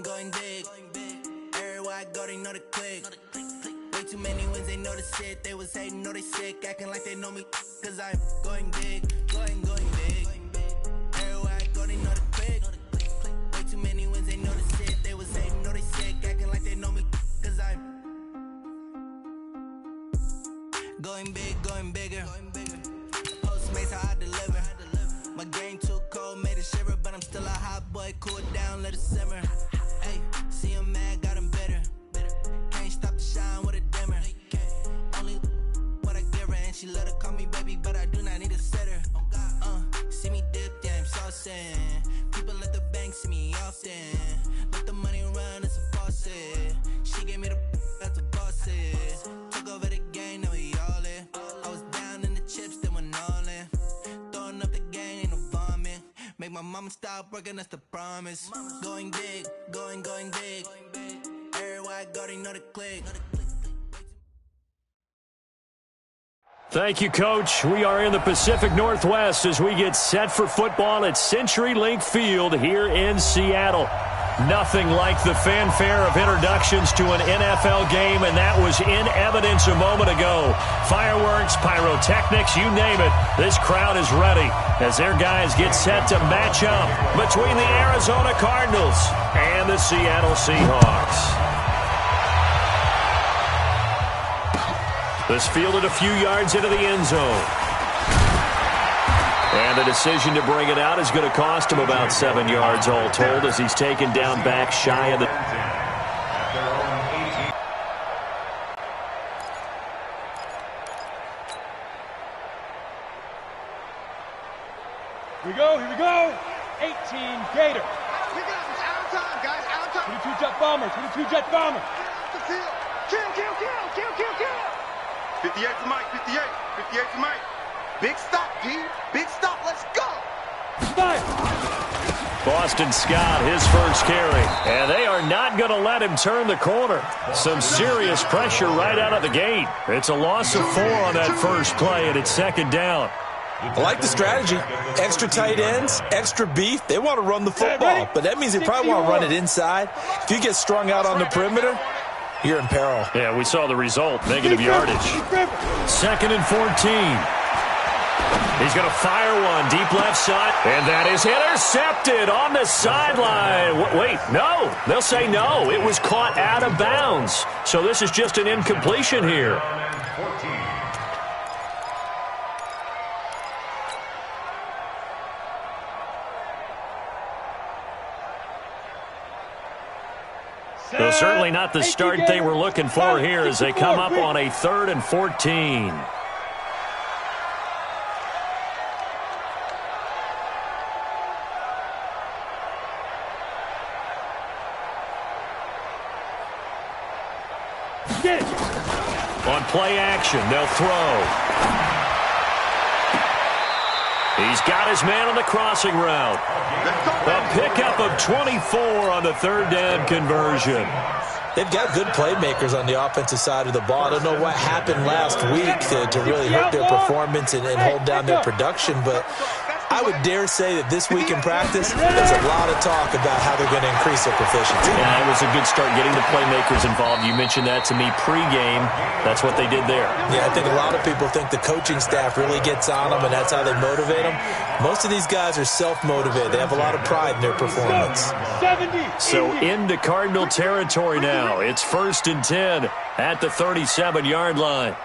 going big. Everywhere I go, they know the click. Way too many wins, they know the shit. They was hating, know they sick, acting like they know me. Cause I'm going big, going big. Everywhere I go, they know the click. Way too many wins, they know the shit. They was hating, know they sick, acting like they know me. Cause I'm going big, going bigger. Postmates how I deliver. My game too cold, made it shiver, but I'm still a hot boy. Cool it down, let it simmer. Hey, see him mad, got him bitter. Can't stop the shine with a dimmer. Only what I give her, and she let her call me baby, but I do not need a sitter. See me dip, yeah, I'm saucing. People at the bank see me often. Let the money run, it's a faucet. She gave me the that's a boss it. Took over the game, now we all in. I was down in the chips, then went all in. Throwing up the game, ain't no vomit. Make my mama stop working, that's the promise. Going big, going big. Everywhere I go, they know the click. Thank you, Coach. We are in the Pacific Northwest as we get set for football at CenturyLink Field here in Seattle. Nothing like the fanfare of introductions to an NFL game, and that was in evidence a moment ago. Fireworks, pyrotechnics, you name it. This crowd is ready as their guys get set to match up between the Arizona Cardinals and the Seattle Seahawks. This fielded a few yards into the end zone. And the decision to bring it out is going to cost him about 7 yards all told as he's taken down back shy of the... Here we go. 18 Gator. We got this out of time, guys, out of time. 22 Jet Bomber, 22 Jet Bomber. Kill. 58 to Mike, 58 to Mike. Big stop, D. Big stop, let's go. Boston Scott, his first carry. And they are not going to let him turn the corner. Some serious pressure right out of the gate. It's a loss of 4 on that first play, and it's second down. I like the strategy. Extra tight ends, extra beef. They want to run the football, but that means they probably want to run it inside. If you get strung out on the perimeter, you're in peril. Yeah, we saw the result. Negative yardage. Second and 14. He's going to fire one deep left side. And that is intercepted on the sideline. Wait, no. They'll say no. It was caught out of bounds. So this is just an incompletion here. So certainly not the start they were looking for here as they come up on a 3rd and 14. On play action, they'll throw. He's got his man on the crossing route. A pickup of 24 on the 3rd down conversion. They've got good playmakers on the offensive side of the ball. I don't know what happened last week to really hurt their performance and hold down their production, but I would dare say that this week in practice, there's a lot of talk about how they're going to increase their proficiency. Yeah, it was a good start getting the playmakers involved. You mentioned that to me pregame. That's what they did there. Yeah, I think a lot of people think the coaching staff really gets on them, and that's how they motivate them. Most of these guys are self-motivated. They have a lot of pride in their performance. So into Cardinal territory now. It's 1st and 10 at the 37-yard line.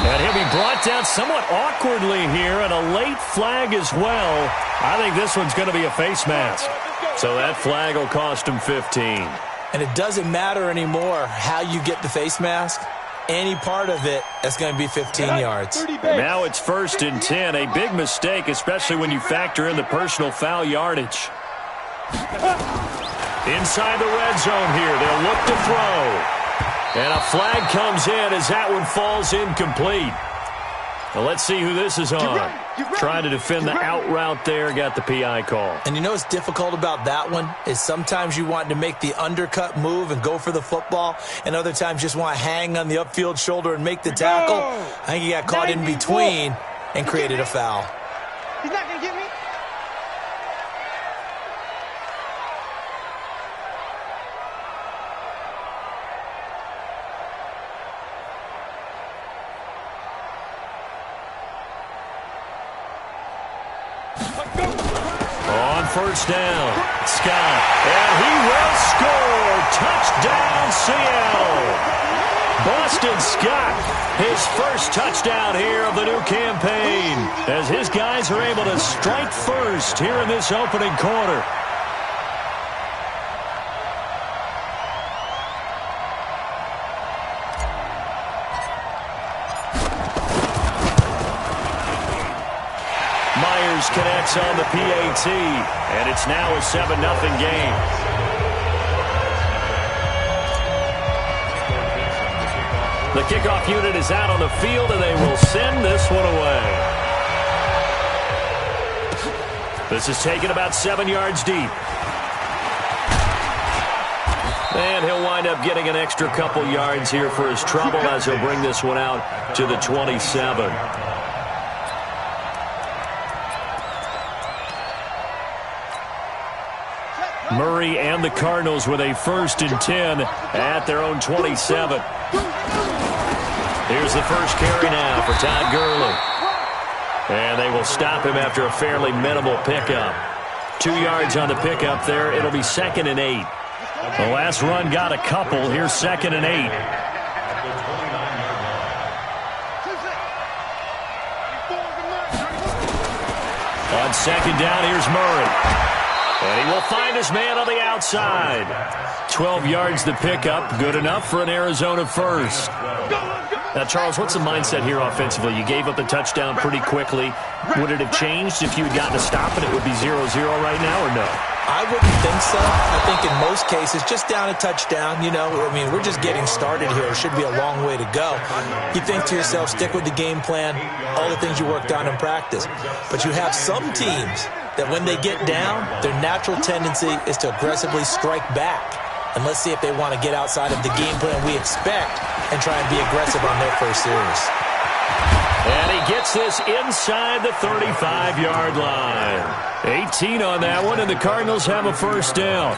And he'll be brought down somewhat awkwardly here, and a late flag as well. I think this one's going to be a face mask. So that flag will cost him 15. And it doesn't matter anymore how you get the face mask. Any part of it, that's going to be 15 yards. Now it's 1st and 10. A big mistake, especially when you factor in the personal foul yardage. Inside the red zone here. They'll look to throw. And a flag comes in as that one falls incomplete. Well, let's see who this is on. Trying to defend the out route there, got the PI call. And you know what's difficult about that one is sometimes you want to make the undercut move and go for the football, and other times just want to hang on the upfield shoulder and make the tackle. I think he got caught in between and created a foul. He's not going to get me. On first down, Scott, and he will score. Touchdown, Seattle. Boston Scott, his first touchdown here of the new campaign, as his guys are able to strike first here in this opening quarter. Myers connects on the PAT, and it's now a 7-0 game. The kickoff unit is out on the field, and they will send this one away. This is taken about 7 yards deep. And he'll wind up getting an extra couple yards here for his trouble as he'll bring this one out to the 27. Murray and the Cardinals with a 1st and 10 at their own 27. Here's the first carry now for Todd Gurley. And they will stop him after a fairly minimal pickup. 2 yards on the pickup there. It'll be 2nd and 8. The last run got a couple. Here's 2nd and 8. On 2nd down, here's Murray. And he will find his man on the outside. 12 yards the pickup. Good enough for an Arizona first. Now, Charles, what's the mindset here offensively? You gave up the touchdown pretty quickly. Would it have changed if you had gotten a stop and it would be 0-0 right now, or no? I wouldn't think so. I think in most cases, just down a touchdown, we're just getting started here. It should be a long way to go. You think to yourself, stick with the game plan, all the things you worked on in practice. But you have some teams that when they get down, their natural tendency is to aggressively strike back. And let's see if they want to get outside of the game plan we expect and try and be aggressive on their first series. And he gets this inside the 35-yard line. 18 on that one, and the Cardinals have a first down.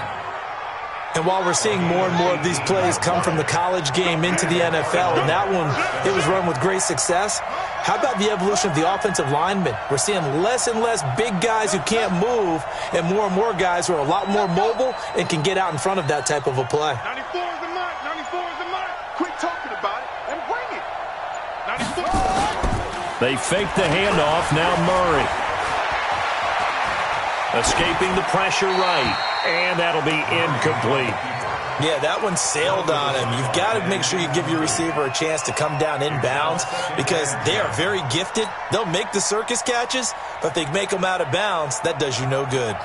And while we're seeing more and more of these plays come from the college game into the NFL, and that one, it was run with great success, how about the evolution of the offensive linemen? We're seeing less and less big guys who can't move and more guys who are a lot more mobile and can get out in front of that type of a play. 94 is the mark. 94 is the mark. Quit talking about it and bring it. 94. They fake the handoff. Now Murray. Escaping the pressure right. And that'll be incomplete. Yeah, that one sailed on him. You've got to make sure you give your receiver a chance to come down inbounds because they are very gifted. They'll make the circus catches, but if they make them out of bounds, that does you no good.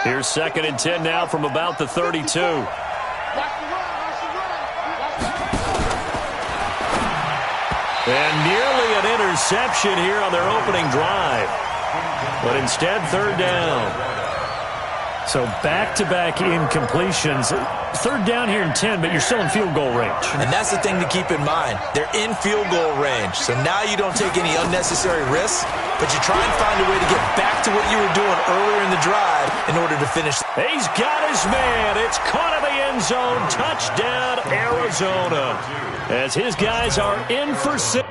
Here's 2nd and 10 now from about the 32. And nearly an interception here on their opening drive. But instead, 3rd down. So back-to-back incompletions. 3rd down here in 10, but you're still in field goal range. And that's the thing to keep in mind. They're in field goal range. So now you don't take any unnecessary risks, but you try and find a way to get back to what you were doing earlier in the drive in order to finish. He's got his man. It's caught in the end zone. Touchdown, Arizona. As his guys are in for 6.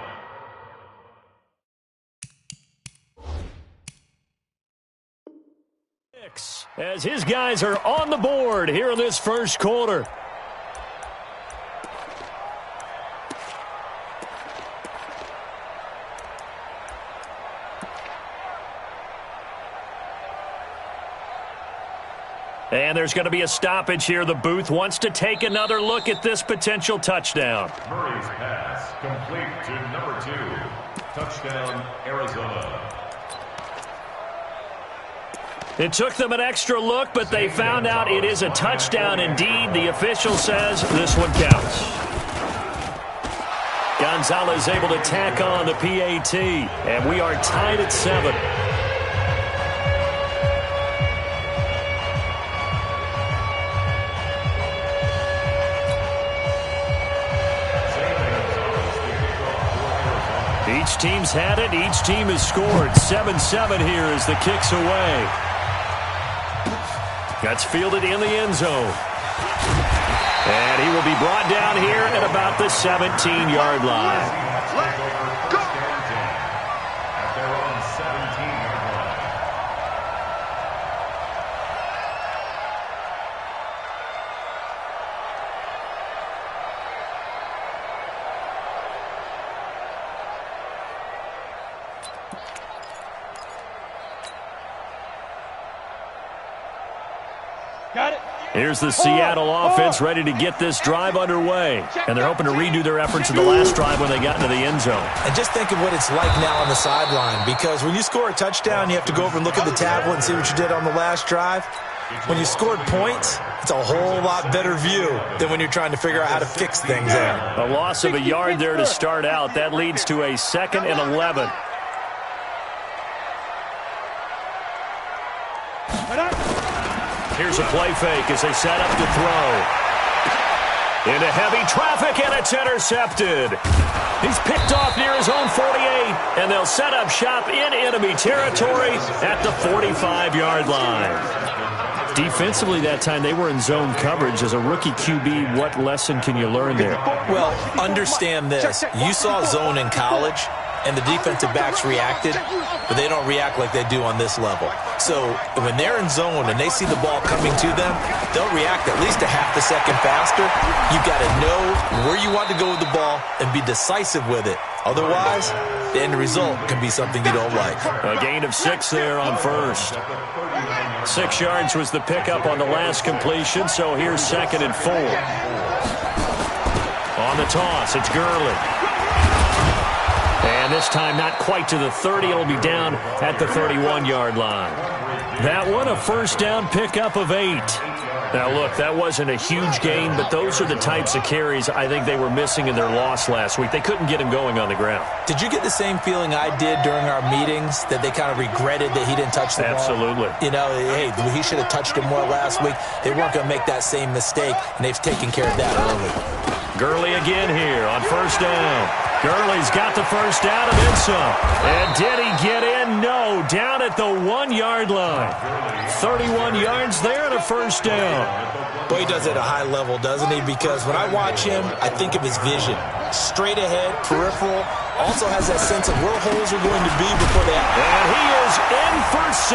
As his guys are on the board here in this first quarter. And there's going to be a stoppage here. The booth wants to take another look at this potential touchdown. Murray's pass complete to number 2. Touchdown, Arizona. It took them an extra look, but they found out it is a touchdown indeed. The official says this one counts. Gonzalez able to tack on the PAT, and we are tied at 7. Each team's had it. Each team has scored. 7-7 here as the kick's away. That's fielded in the end zone. And he will be brought down here at about the 17-yard line. Let's go. At their own 17-yard line. Got it. Here's the Seattle offense ready to get this drive underway. And they're hoping to redo their efforts in the last drive when they got into the end zone. And just think of what it's like now on the sideline, because when you score a touchdown, you have to go over and look at the tablet and see what you did on the last drive. When you scored points, it's a whole lot better view than when you're trying to figure out how to fix things there. A loss of a yard there to start out. That leads to a 2nd and 11. Here's a play fake as they set up to throw. Into heavy traffic, and it's intercepted. He's picked off near his own 48, and they'll set up shop in enemy territory at the 45-yard line. Defensively that time, they were in zone coverage. As a rookie QB, what lesson can you learn there? Well, understand this. You saw zone in college, and the defensive backs reacted, but they don't react like they do on this level. So when they're in zone and they see the ball coming to them, they'll react at least a half a second faster. You've got to know where you want to go with the ball and be decisive with it. Otherwise, the end result can be something you don't like. A gain of 6 there on first. 6 yards was the pickup on the last completion, so here's 2nd and 4. On the toss, it's Gurley. And this time not quite to the 30. It'll be down at the 31-yard line. That one a first down pickup of 8. Now, look, that wasn't a huge gain, but those are the types of carries I think they were missing in their loss last week. They couldn't get him going on the ground. Did you get the same feeling I did during our meetings, that they kind of regretted that he didn't touch the ball? Absolutely. You know, hey, he should have touched it more last week. They weren't going to make that same mistake, and they've taken care of that early. Gurley again here on first down. Gurley's got the first down and then some. And did he get in? No, down at the 1-yard line. 31 yards there and a first down. Boy, he does it at a high level, doesn't he? Because when I watch him, I think of his vision. Straight ahead, peripheral, also has that sense of where holes are going to be before they happen. And he is in for 6.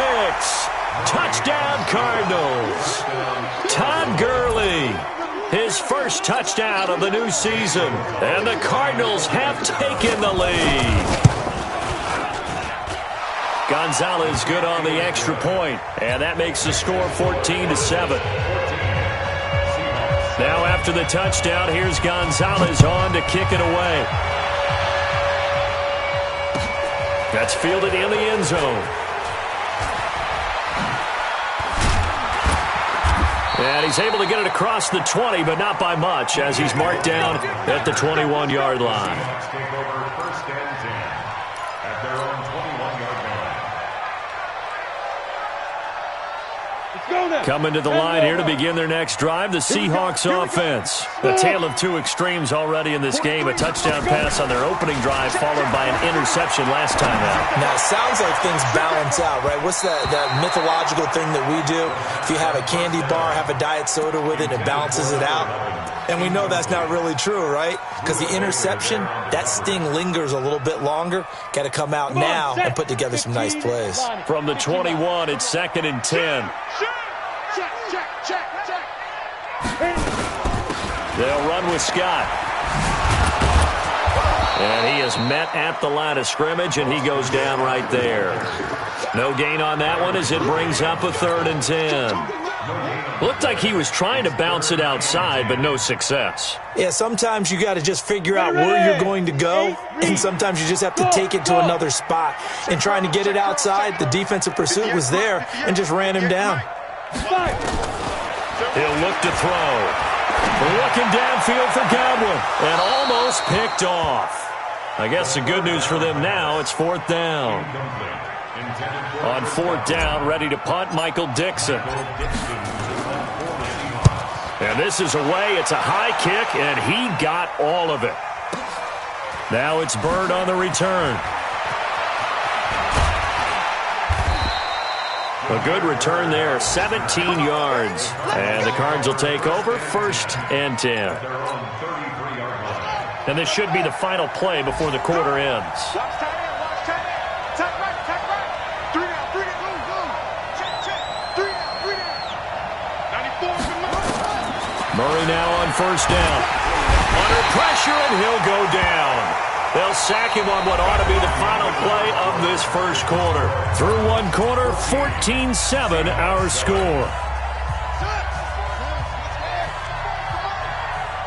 Touchdown, Cardinals. Todd Gurley. His first touchdown of the new season. And the Cardinals have taken the lead. Gonzalez good on the extra point. And that makes the score 14-7. Now after the touchdown, here's Gonzalez on to kick it away. That's fielded in the end zone. And he's able to get it across the 20, but not by much, as he's marked down at the 21-yard line. Take over first and 10 at their own 21-yard line. Coming to the line here to begin their next drive, the Seahawks offense. A tale of two extremes already in this game. A touchdown pass on their opening drive, followed by an interception last time out. Now, it sounds like things balance out, right? What's that mythological thing that we do? If you have a candy bar, have a diet soda with it, it balances it out. And we know that's not really true, right? Because the interception, that sting lingers a little bit longer. Got to come out now and put together some nice plays. From the 21, it's 2nd and 10. They'll run with Scott. And he is met at the line of scrimmage, and he goes down right there. No gain on that one as it brings up a 3rd and 10. Looked like he was trying to bounce it outside, but no success. Yeah, sometimes you got to just figure out where you're going to go, and sometimes you just have to take it to another spot. And trying to get it outside, the defensive pursuit was there and just ran him down. He'll look to throw. Looking downfield for Godwin, and almost picked off. I guess the good news for them now, it's fourth down. On fourth down, ready to punt, Michael Dixon. And this is away. It's a high kick, and he got all of it. Now it's Bird on the return. A good return there, 17 yards. And the Cards will take over, 1st and 10. And this should be the final play before the quarter ends. Murray now on first down. Under pressure, and he'll go down. They'll sack him on what ought to be the final play of this first quarter. Through one quarter, 14-7 our score.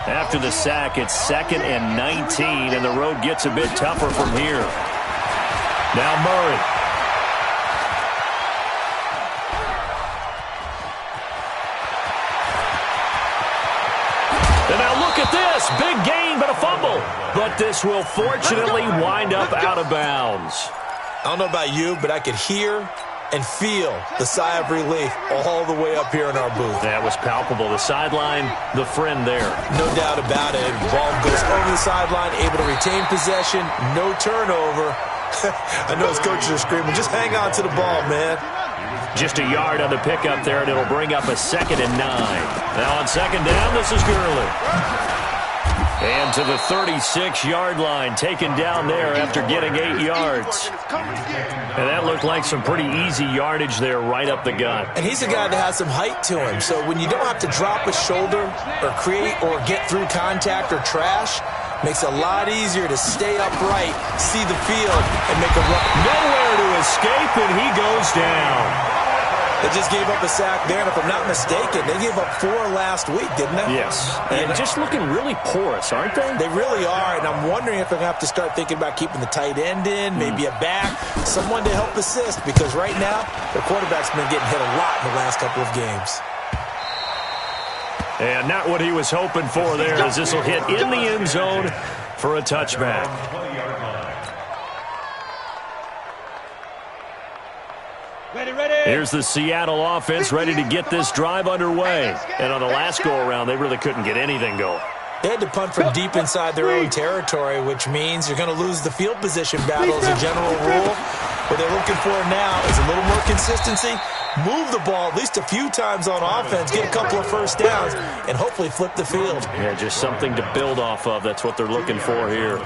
After the sack, it's 2nd and 19, and the road gets a bit tougher from here. Now Murray. And now look at this. Big gain, but a fumble. But this will fortunately wind up out of bounds. I don't know about you, but I could hear and feel the sigh of relief all the way up here in our booth. That was palpable. The sideline, the friend there. No doubt about it. Ball goes over the sideline, able to retain possession, no turnover. I know his coaches are screaming, just hang on to the ball, man. Just a yard on the pickup there, and it'll bring up a 2nd and 9. Now on 2nd down, this is Gurley. And to the 36-yard line, taken down there after getting 8 yards. And that looked like some pretty easy yardage there right up the gut. And he's a guy that has some height to him, so when you don't have to drop a shoulder or create or get through contact or trash, makes it a lot easier to stay upright, see the field, and make a run. Nowhere to escape, and he goes down. They just gave up a sack there, and if I'm not mistaken, they gave up 4 last week, didn't they? Yes. And just looking really porous, aren't they? They really are, and I'm wondering if they're going to have to start thinking about keeping the tight end in, maybe a back, someone to help assist, because right now, their quarterback's been getting hit a lot in the last couple of games. And not what he was hoping for there, as this will hit in the end zone for a touchback. Here's the Seattle offense ready to get this drive underway. And on the last go-around, they really couldn't get anything going. They had to punt from deep inside their own territory, which means you're going to lose the field position battle as a general rule. What they're looking for now is a little more consistency, move the ball at least a few times on offense, get a couple of first downs, and hopefully flip the field. Yeah, just something to build off of. That's what they're looking for here.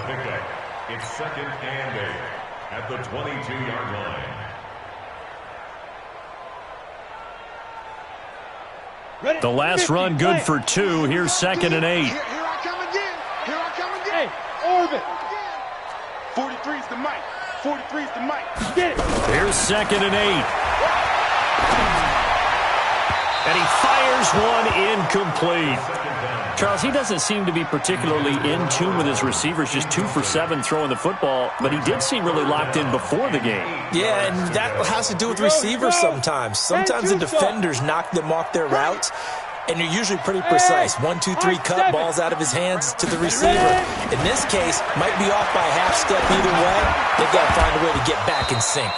It's 2nd and 8 at the 22-yard line. The last run good for 2. Here's 2nd and 8. Here I come again. Here I come again. Hey, orbit. 43's the mic. 43's the mic. Get it. Here's 2nd and 8. And he fires one incomplete. Charles, he doesn't seem to be particularly in tune with his receivers, just 2 for 7 throwing the football, but he did seem really locked in before the game. Yeah, and that has to do with receivers sometimes. Sometimes the defenders knock them off their routes, and you're usually pretty precise. 1, 2, 3 cut, balls out of his hands to the receiver. In this case, might be off by a half step either way. They've got to find a way to get back in sync.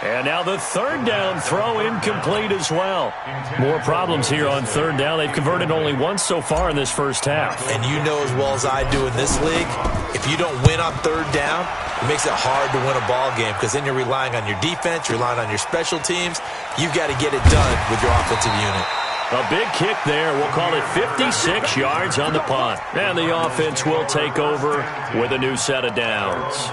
And now the 3rd down throw incomplete as well. More problems here on 3rd down. They've converted only once so far in this first half. And you know as well as I do in this league, if you don't win on 3rd down, it makes it hard to win a ball game because then you're relying on your defense, you're relying on your special teams. You've got to get it done with your offensive unit. A big kick there. We'll call it 56 yards on the punt. And the offense will take over with a new set of downs.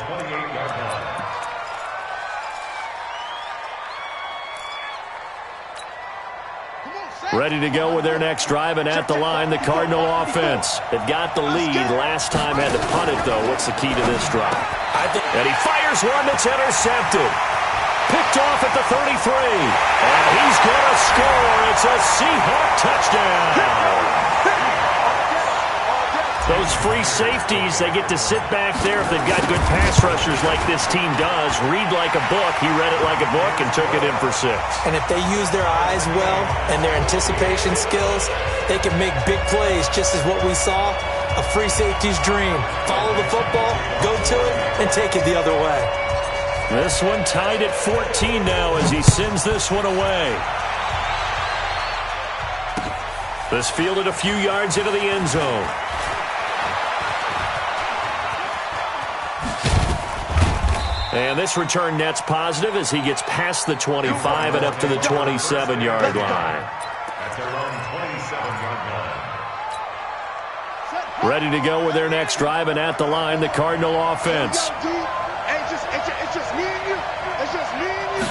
Ready to go with their next drive, and at the line, the Cardinal offense. They've got the lead. Last time had to punt it, though. What's the key to this drive? And he fires one that's intercepted. Picked off at the 33. And he's going to score. It's It's a Seahawk touchdown. Those free safeties, they get to sit back there if they've got good pass rushers like this team does. Read like a book. He read it like a book and took it in for 6. And if they use their eyes well and their anticipation skills, they can make big plays, just as what we saw, a free safety's dream. Follow the football, go to it, and take it the other way. This one tied at 14 now as he sends this one away. This fielded a few yards into the end zone. And this return net's positive as he gets past the 25 and up to the 27-yard line. At their own 27-yard line. Ready to go with their next drive, and at the line, the Cardinal offense. It's just me and you. It's just me and you.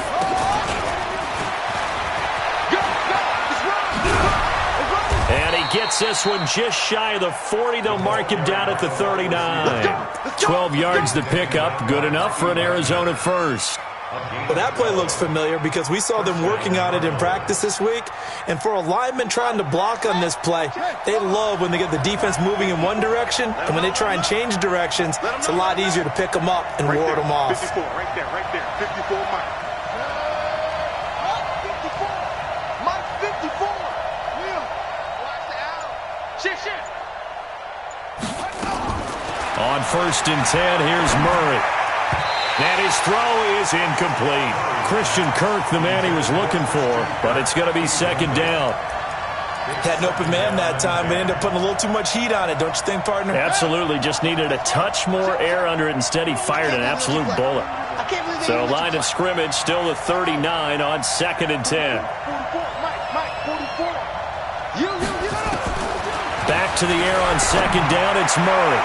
And he gets this one just shy of the 40. They'll mark him down at the 39. 12 yards to pick up. Good enough for an Arizona first. Well, that play looks familiar because we saw them working on it in practice this week. And for a lineman trying to block on this play, they love when they get the defense moving in one direction. And when they try and change directions, it's a lot easier to pick them up and ward them off. 54, right there. 54, Mike. Mike, 54. On 1st and 10, here's Murray. And his throw is incomplete. Christian Kirk, the man he was looking for, but it's going to be 2nd down. Had an open man that time, but ended up putting a little too much heat on it, don't you think, partner? Absolutely. Just needed a touch more air under it. Instead, he fired an absolute bullet. So line of scrimmage still the 39 on 2nd and 10. Back to the air on 2nd down. It's Murray.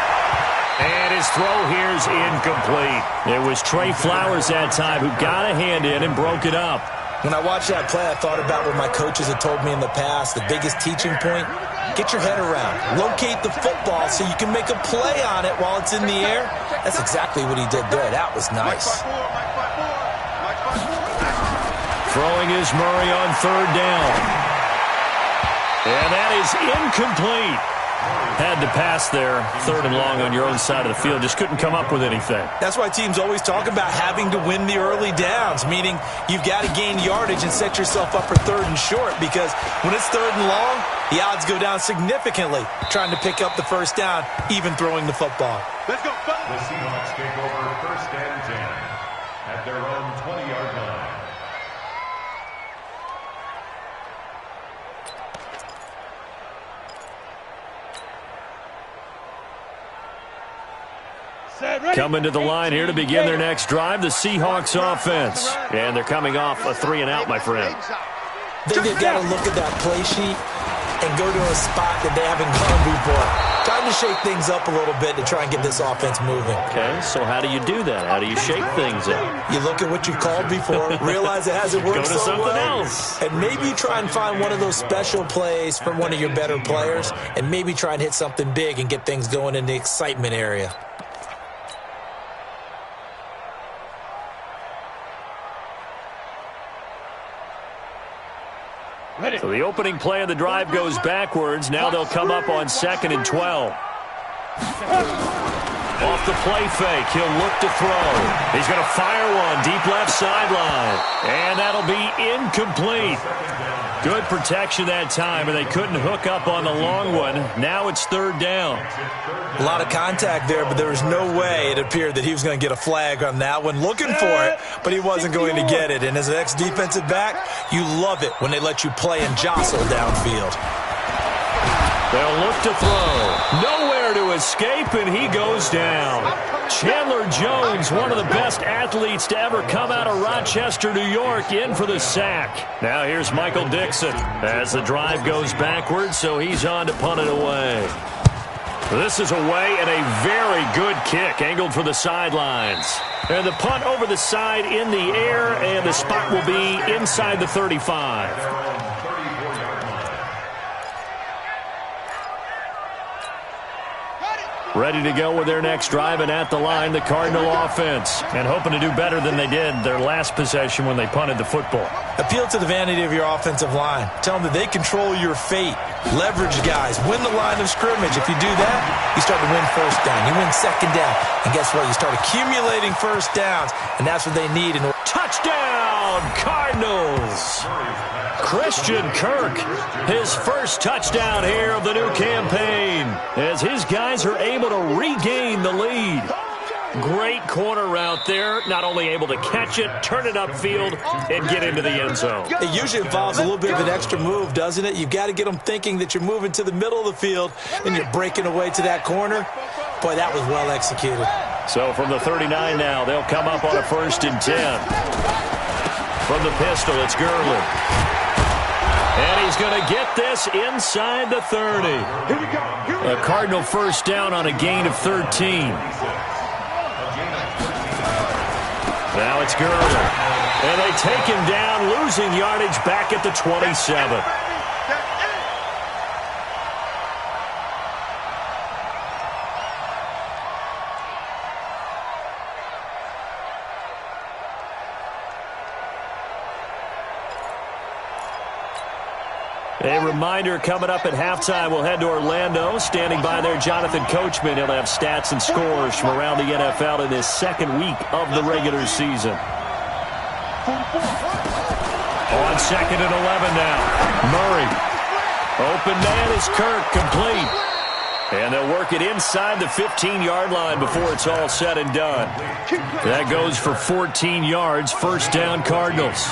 And his throw here is incomplete. It was Trey Flowers that time who got a hand in and broke it up. When I watched that play, I thought about what my coaches had told me in the past. The biggest teaching point, get your head around. Locate the football so you can make a play on it while it's in the air. That's exactly what he did there. That was nice. Throwing is Murray on 3rd down. And that is incomplete. Had to pass there, 3rd and long on your own side of the field. Just couldn't come up with anything. That's why teams always talk about having to win the early downs, meaning you've got to gain yardage and set yourself up for 3rd and short, because when it's 3rd and long, the odds go down significantly trying to pick up the 1st down, even throwing the football. Let's go, fellas. The Seahawks take over 1st and 10 at their own 20-yard line. Coming to the line here to begin their next drive, the Seahawks offense. And they're coming off a 3 and out, my friend. Then they've got to look at that play sheet and go to a spot that they haven't gone before. Time to shake things up a little bit to try and get this offense moving. Okay, so how do you do that? How do you shake things up? You look at what you've called before, realize it hasn't worked Go to so something well, else. and maybe try and find one of those special plays from one of your better players, and maybe try and hit something big and get things going in the excitement area. So the opening play of the drive goes backwards. Now they'll come up on 2nd and 12. Off the play fake, he'll look to throw. He's going to fire one deep left sideline. And that'll be incomplete. Good protection that time, and they couldn't hook up on the long one. Now it's 3rd down. A lot of contact there, but there was no way it appeared that he was going to get a flag on that one. Looking for it, but he wasn't going to get it. And as an ex-defensive back, you love it when they let you play and jostle downfield. They'll look to throw. Nowhere to escape, and he goes down. Chandler Jones, one of the best athletes to ever come out of Rochester, New York, in for the sack. Now here's Michael Dixon as the drive goes backwards, so he's on to punt it away. This is away and a very good kick, angled for the sidelines. And the punt over the side in the air, and the spot will be inside the 35. Ready to go with their next drive, and at the line, the Cardinal offense. And hoping to do better than they did their last possession when they punted the football. Appeal to the vanity of your offensive line. Tell them that they control your fate. Leverage guys. Win the line of scrimmage. If you do that, you start to win first down. You win second down. And guess what? You start accumulating first downs, and that's what they need in order. Touchdown, Cardinals! Christian Kirk, his first touchdown here of the new campaign, as his guys are able to regain the lead. Great corner route there, not only able to catch it, turn it upfield, and get into the end zone. It usually involves a little bit of an extra move, doesn't it? You've got to get them thinking that you're moving to the middle of the field and you're breaking away to that corner. Boy, that was well executed. So from the 39 now, they'll come up on a 1st and 10. From the pistol, it's Gurley. And he's going to get this inside the 30. A Cardinal first down on a gain of 13. Now it's Gurley. And they take him down, losing yardage back at the 27. A reminder, coming up at halftime, we'll head to Orlando. Standing by there, Jonathan Coachman. He'll have stats and scores from around the NFL in this second week of the regular season. On 2nd and 11 now. Murray. Open man is Kirk, complete. And they'll work it inside the 15-yard line before it's all said and done. That goes for 14 yards. First down, Cardinals.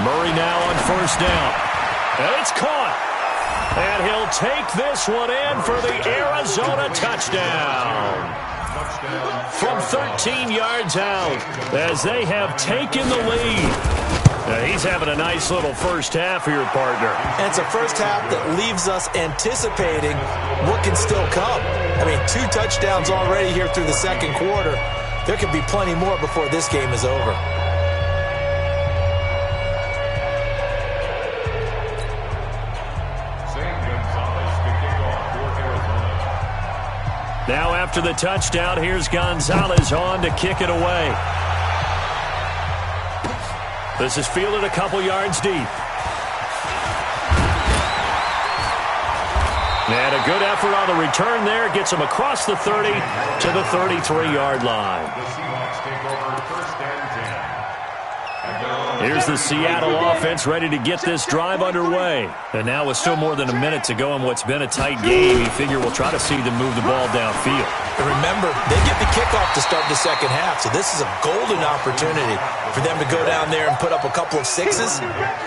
Murray now on first down. And it's caught. And he'll take this one in for the Arizona touchdown. From 13 yards out, as they have taken the lead. Now he's having a nice little first half here, partner. And it's a first half that leaves us anticipating what can still come. I mean, 2 touchdowns already here through the second quarter. There could be plenty more before this game is over. Now after the touchdown, here's Gonzalez on to kick it away. This is fielded a couple yards deep. And a good effort on the return there. Gets him across the 30 to the 33-yard line. Here's the Seattle offense ready to get this drive underway. And now with still more than a minute to go in what's been a tight game, you figure we'll try to see them move the ball downfield. And remember, they get the kickoff to start the second half, so this is a golden opportunity for them to go down there and put up a couple of sixes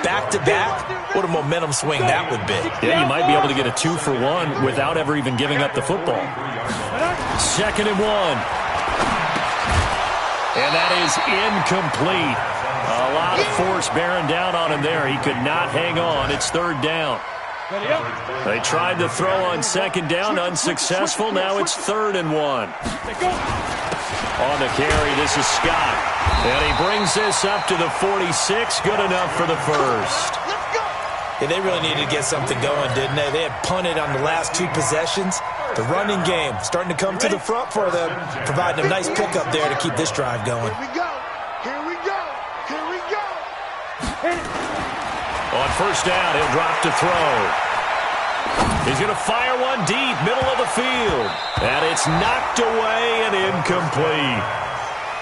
back-to-back. What a momentum swing that would be. Yeah, you might be able to get a 2-for-1 without ever even giving up the football. 2nd and 1. And that is incomplete. A lot of force bearing down on him there. He could not hang on. It's 3rd down. They tried to throw on 2nd down, unsuccessful. Now it's 3rd and 1. On the carry, this is Scott. And he brings this up to the 46. Good enough for the first. Yeah, they really needed to get something going, didn't they? They had punted on the last 2 possessions. The running game starting to come to the front for them, providing a nice pickup there to keep this drive going. On first down, he'll drop to throw. He's going to fire one deep, middle of the field. And it's knocked away and incomplete.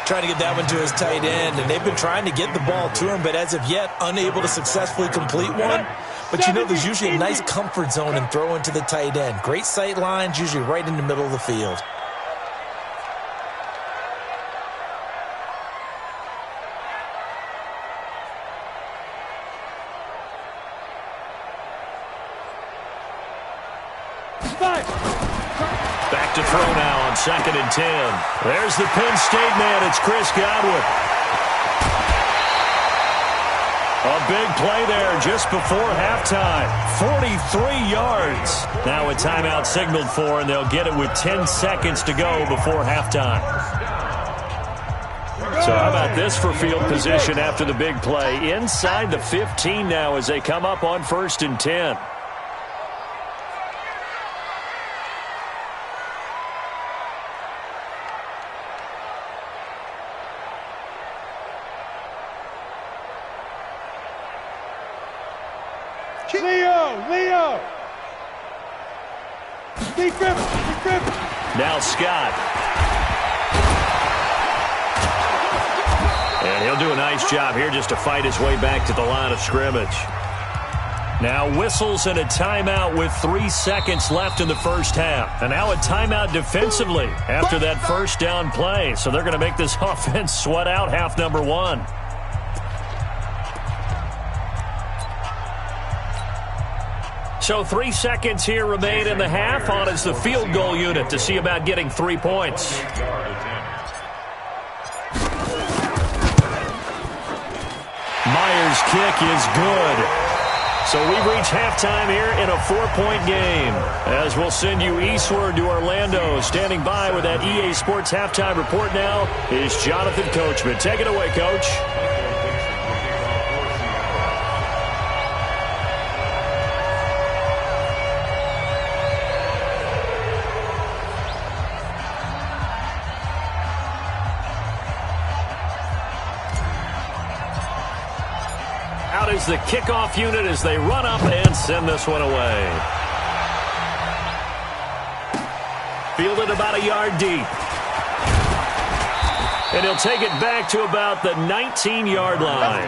Trying to get that one to his tight end, and they've been trying to get the ball to him, but as of yet, unable to successfully complete one. But you know, there's usually a nice comfort zone in throwing to the tight end. Great sight lines, usually right in the middle of the field. Back to throw now on 2nd and 10. There's the Penn State man. It's Chris Godwin. A big play there just before halftime. 43 yards. Now a timeout signaled for, and they'll get it with 10 seconds to go before halftime. So how about this for field position after the big play? Inside the 15 now as they come up on 1st and 10. Leo! Steve Griffin! Now Scott. And he'll do a nice job here just to fight his way back to the line of scrimmage. Now whistles and a timeout with 3 seconds left in the first half. And now a timeout defensively after that first down play. So they're going to make this offense sweat out half number 1. So 3 seconds here remain in the half. On is the field goal unit to see about getting 3 points. Myers' kick is good. So we've reached halftime here in a 4-point game. As we'll send you eastward to Orlando. Standing by with that EA Sports halftime report now is Jonathan Coachman. Take it away, Coach. Is the kickoff unit as they run up and send this one away. Fielded about a yard deep. And he'll take it back to about the 19-yard line.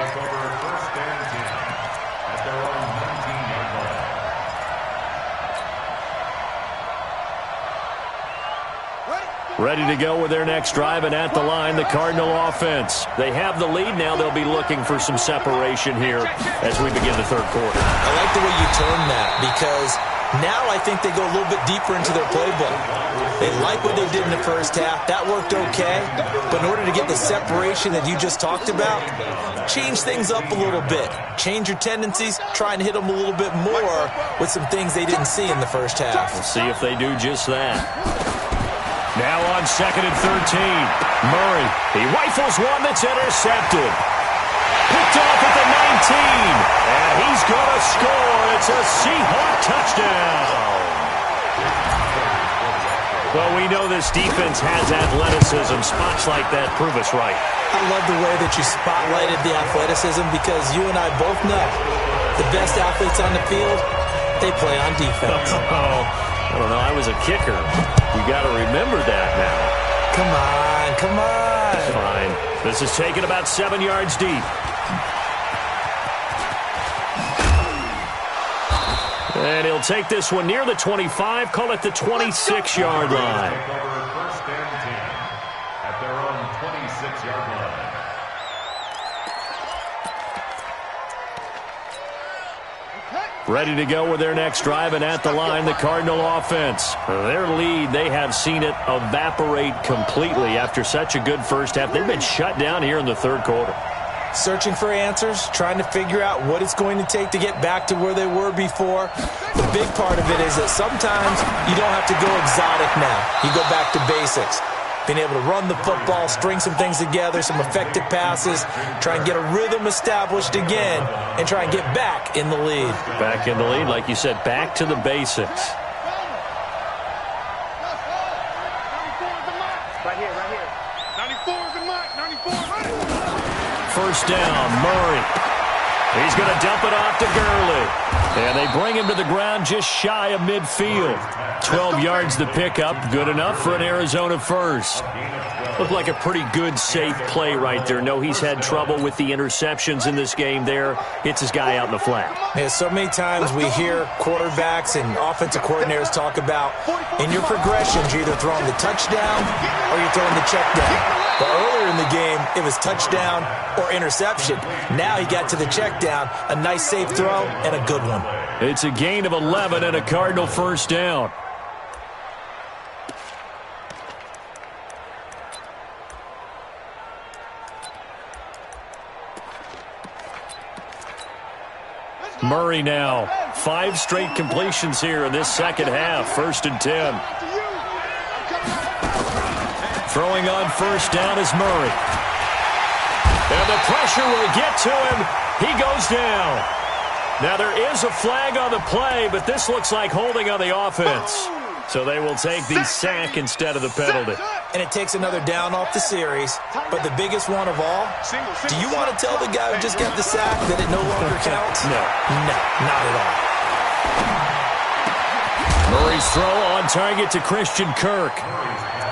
Ready to go with their next drive, and at the line, the Cardinal offense. They have the lead. Now they'll be looking for some separation here as we begin the third quarter. I like the way you term that, because now I think they go a little bit deeper into their playbook. They like what they did in the first half. That worked okay. But in order to get the separation that you just talked about, change things up a little bit. Change your tendencies. Try and hit them a little bit more with some things they didn't see in the first half. We'll see if they do just that. Now on 2nd and 13. Murray. He rifles one that's intercepted. Picked off at the 19. And he's going to score. It's a Seahawk touchdown. Well, we know this defense has athleticism. Spots like that prove us right. I love the way that you spotlighted the athleticism, because you and I both know the best athletes on the field, they play on defense. I don't know. I was a kicker. We got to remember that now. Come on. Fine. This is taken about 7 yards deep. And he'll take this one near the 25. Call it the 26-yard line. First and 10 at their own 26-yard line. Ready to go with their next drive, and at the line, the Cardinal offense. Their lead, they have seen it evaporate completely after such a good first half. They've been shut down here in the third quarter. Searching for answers, trying to figure out what it's going to take to get back to where they were before. The big part of it is that sometimes you don't have to go exotic now. You go back to basics. Being able to run the football, string some things together, some effective passes, try and get a rhythm established again, and try and get back in the lead. Back in the lead, like you said, back to the basics. Right here. 94 is the mark. 94. First down, Murray. He's going to dump it off to Gurley. And they bring him to the ground just shy of midfield. 12 yards the pickup. Good enough for an Arizona first. Looked like a pretty good, safe play right there. No, he's had trouble with the interceptions in this game there. Hits his guy out in the flat. Yeah, so many times we hear quarterbacks and offensive coordinators talk about, in your progressions, you're either throwing the touchdown or you're throwing the check down. But earlier in the game, it was touchdown or interception. Now he got to the check down, a nice safe throw, and a good one. It's a gain of 11 and a Cardinal first down. Murray now. 5 straight completions here in this second half. 1st and 10. Throwing on first down is Murray. And the pressure will get to him. He goes down. Now, there is a flag on the play, but this looks like holding on the offense. So they will take the sack instead of the penalty. And it takes another down off the series. But the biggest one of all, do you want to tell the guy who just got the sack that it no longer counts? No. No, not at all. Murray's throw on target to Christian Kirk.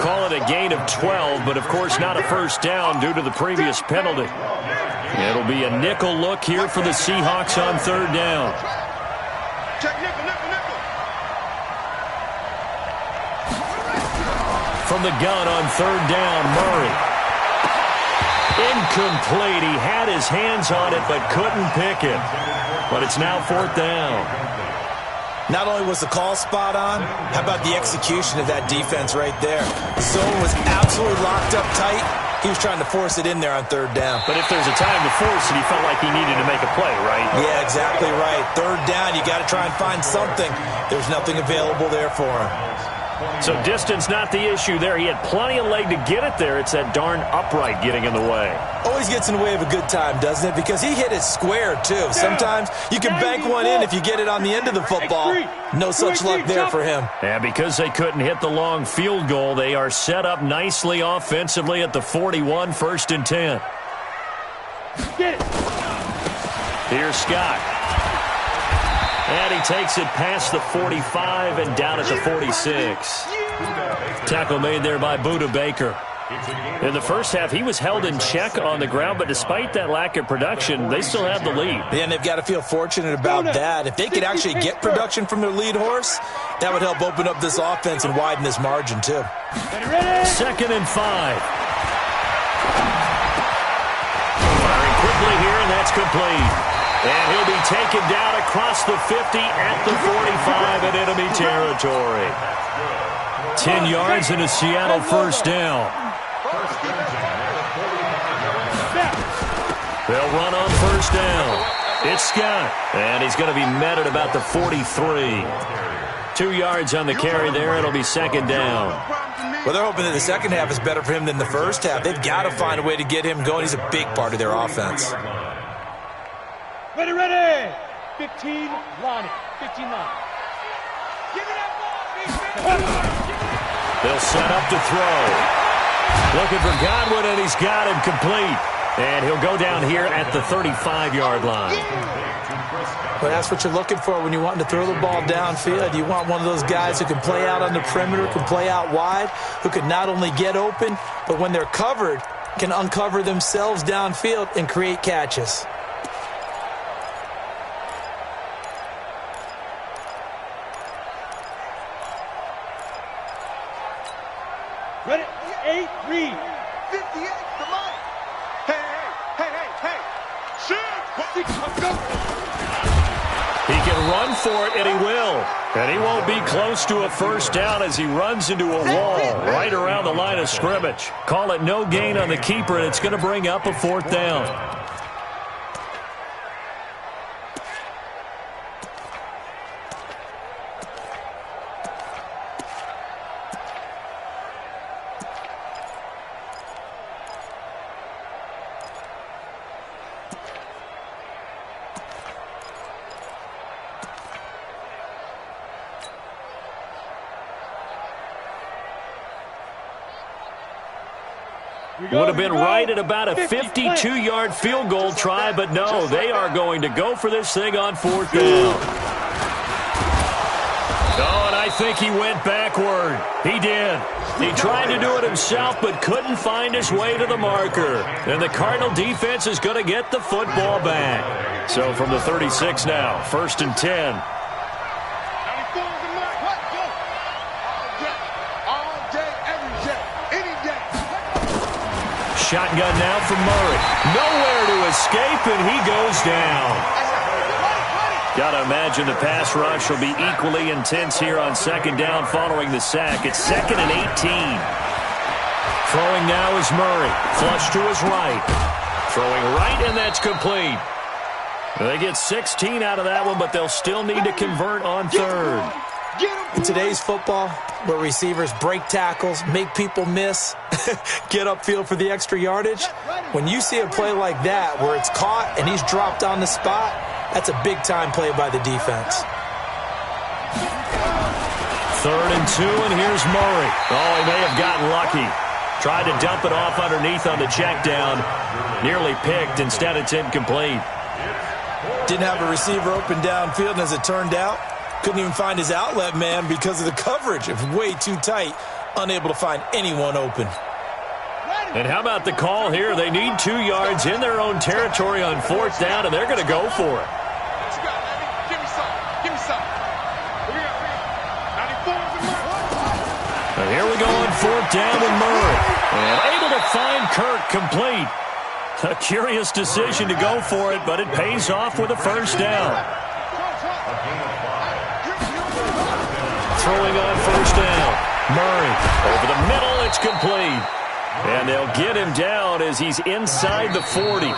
Call it a gain of 12, but of course not a first down due to the previous penalty. It'll be a nickel look here for the Seahawks on third down. Check nickel, nickel, nickel. From the gun on third down, Murray. Incomplete. He had his hands on it but couldn't pick it. But it's now fourth down. Not only was the call spot on, how about the execution of that defense right there? The zone was absolutely locked up tight. He was trying to force it in there on third down. But if there's a time to force it, he felt like he needed to make a play, right? Yeah, exactly right. Third down, you got to try and find something. There's nothing available there for him. So distance not the issue there. He had plenty of leg to get it there. It's that darn upright getting in the way. Always gets in the way of a good time, doesn't it? Because he hit it square, too. Sometimes you can bank one in if you get it on the end of the football. No such luck there for him. And because they couldn't hit the long field goal, they are set up nicely offensively at the 41, 1st and 10. Get it. Here's Scott. And he takes it past the 45 and down at the 46. Tackle made there by Budda Baker. In the first half, he was held in check on the ground, but despite that lack of production, they still have the lead. And they've got to feel fortunate about that. If they could actually get production from their lead horse, that would help open up this offense and widen this margin, too. 2nd and 5. Firing quickly here, and that's complete. And he'll be taken down across the 50 at the 45 in enemy territory. 10 yards and a Seattle first down. They'll run on first down. It's Scott. And he's going to be met at about the 43. 2 yards on the carry there. It'll be 2nd down. Well, they're hoping that the second half is better for him than the first half. They've got to find a way to get him going. He's a big part of their offense. Ready, ready. 15, Lonnie. 15, Lonnie. Give me that ball, They'll set up to throw. Looking for Godwin, and he's got him complete. And he'll go down here at the 35-yard line. Well, that's what you're looking for when you're wanting to throw the ball downfield. You want one of those guys who can play out on the perimeter, can play out wide, who can not only get open, but when they're covered, can uncover themselves downfield and create catches. Ready, 8, read. 58, the mic. Hey. Shoot. He can run for it, and he will. And he won't be close to a first down as he runs into a wall right around the line of scrimmage. Call it no gain on the keeper, and it's going to bring up a 4th down. Would have been right at about a 52-yard field goal try, but no, they are going to go for this thing on 4th down. Oh, and I think he went backward. He did. He tried to do it himself, but couldn't find his way to the marker. And the Cardinal defense is going to get the football back. So from the 36 now, 1st and 10. Shotgun now from Murray. Nowhere to escape, and he goes down. Got to imagine the pass rush will be equally intense here on 2nd down following the sack. It's 2nd and 18. Throwing now is Murray. Flush to his right. Throwing right, and that's complete. They get 16 out of that one, but they'll still need to convert on 3rd. In today's football, where receivers break tackles, make people miss, get upfield for the extra yardage, when you see a play like that where it's caught and he's dropped on the spot, that's a big-time play by the defense. 3rd and 2, and here's Murray. Oh, he may have gotten lucky. Tried to dump it off underneath on the check down. Nearly picked. Instead, it's incomplete. Didn't have a receiver open downfield, and as it turned out, couldn't even find his outlet man because of the coverage. It was way too tight. Unable to find anyone open. And how about the call here? They need 2 yards in their own territory on 4th down, and they're going to go for it. And here we go on 4th down with Murray. And able to find Kirk complete. A curious decision to go for it, but it pays off with a 1st down. Throwing on 1st down. Murray over the middle. It's complete. And they'll get him down as he's inside the 40.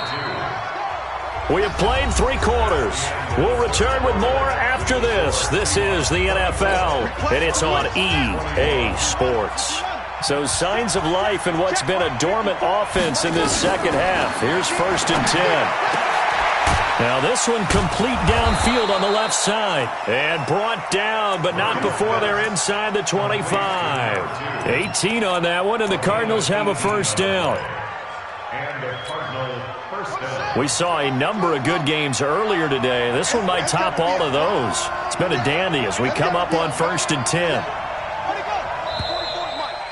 We have played 3 quarters. We'll return with more after this. This is the NFL, and it's on EA Sports. So signs of life in what's been a dormant offense in this second half. Here's 1st and 10. Now this one complete downfield on the left side. And brought down, but not before they're inside the 25. 18 on that one, and the Cardinals have a 1st down. We saw a number of good games earlier today. This one might top all of those. It's been a dandy as we come up on 1st and 10.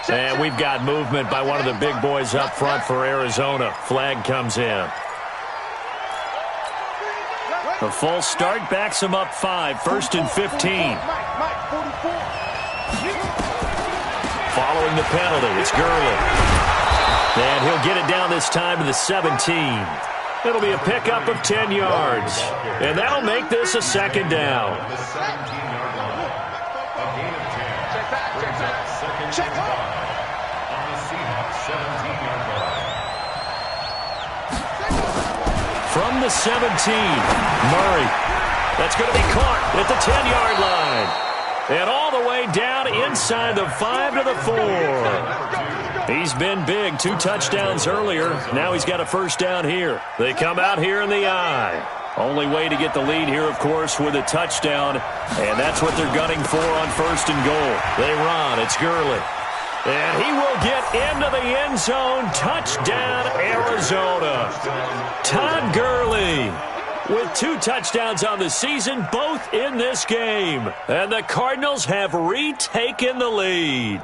And we've got movement by one of the big boys up front for Arizona. Flag comes in. The full start backs him up 5. 1st and 15. Following the penalty, it's Gurley. And he'll get it down this time to the 17. It'll be a pickup of 10 yards. And that'll make this a 2nd down. From the 17, Murray. That's going to be caught at the 10-yard line. And all the way down inside the 5 to the 4. He's been big. 2 touchdowns earlier. Now he's got a 1st down here. They come out here in the I. Only way to get the lead here, of course, with a touchdown. And that's what they're gunning for on 1st and goal. They run. It's Gurley. And he will get into the end zone. Touchdown, Arizona. Todd Gurley with 2 touchdowns on the season, both in this game. And the Cardinals have retaken the lead.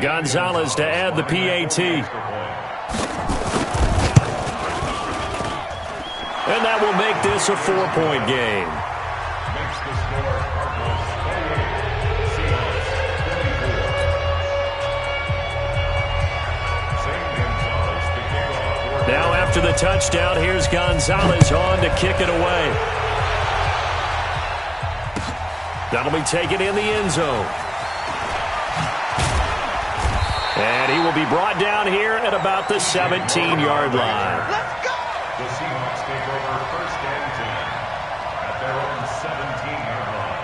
Gonzalez to add the PAT. And that will make this a 4-point game. Now after the touchdown, here's Gonzalez on to kick it away. That'll be taken in the end zone. And he will be brought down here at about the 17-yard line. Let's go! The Seahawks take over 1st and 10 at their own 17-yard line.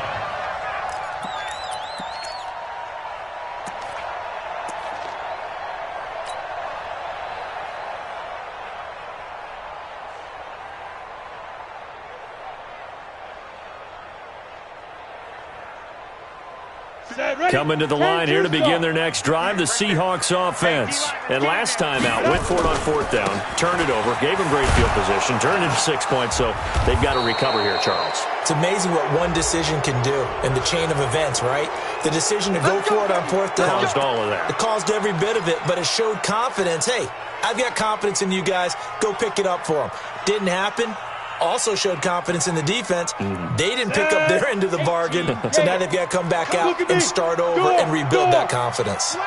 Coming to the line here to begin their next drive, the Seahawks offense. And last time out, went for it on 4th down, turned it over, gave them great field position, turned into 6 points, so they've got to recover here, Charles. It's amazing what one decision can do in the chain of events, right? The decision to go for it on 4th down. Caused all of that. It caused every bit of it, but it showed confidence. Hey, I've got confidence in you guys. Go pick it up for them. Didn't happen. Also showed confidence in the defense. They didn't pick up their end of the bargain, so now they've got to come back out and start over and rebuild that confidence.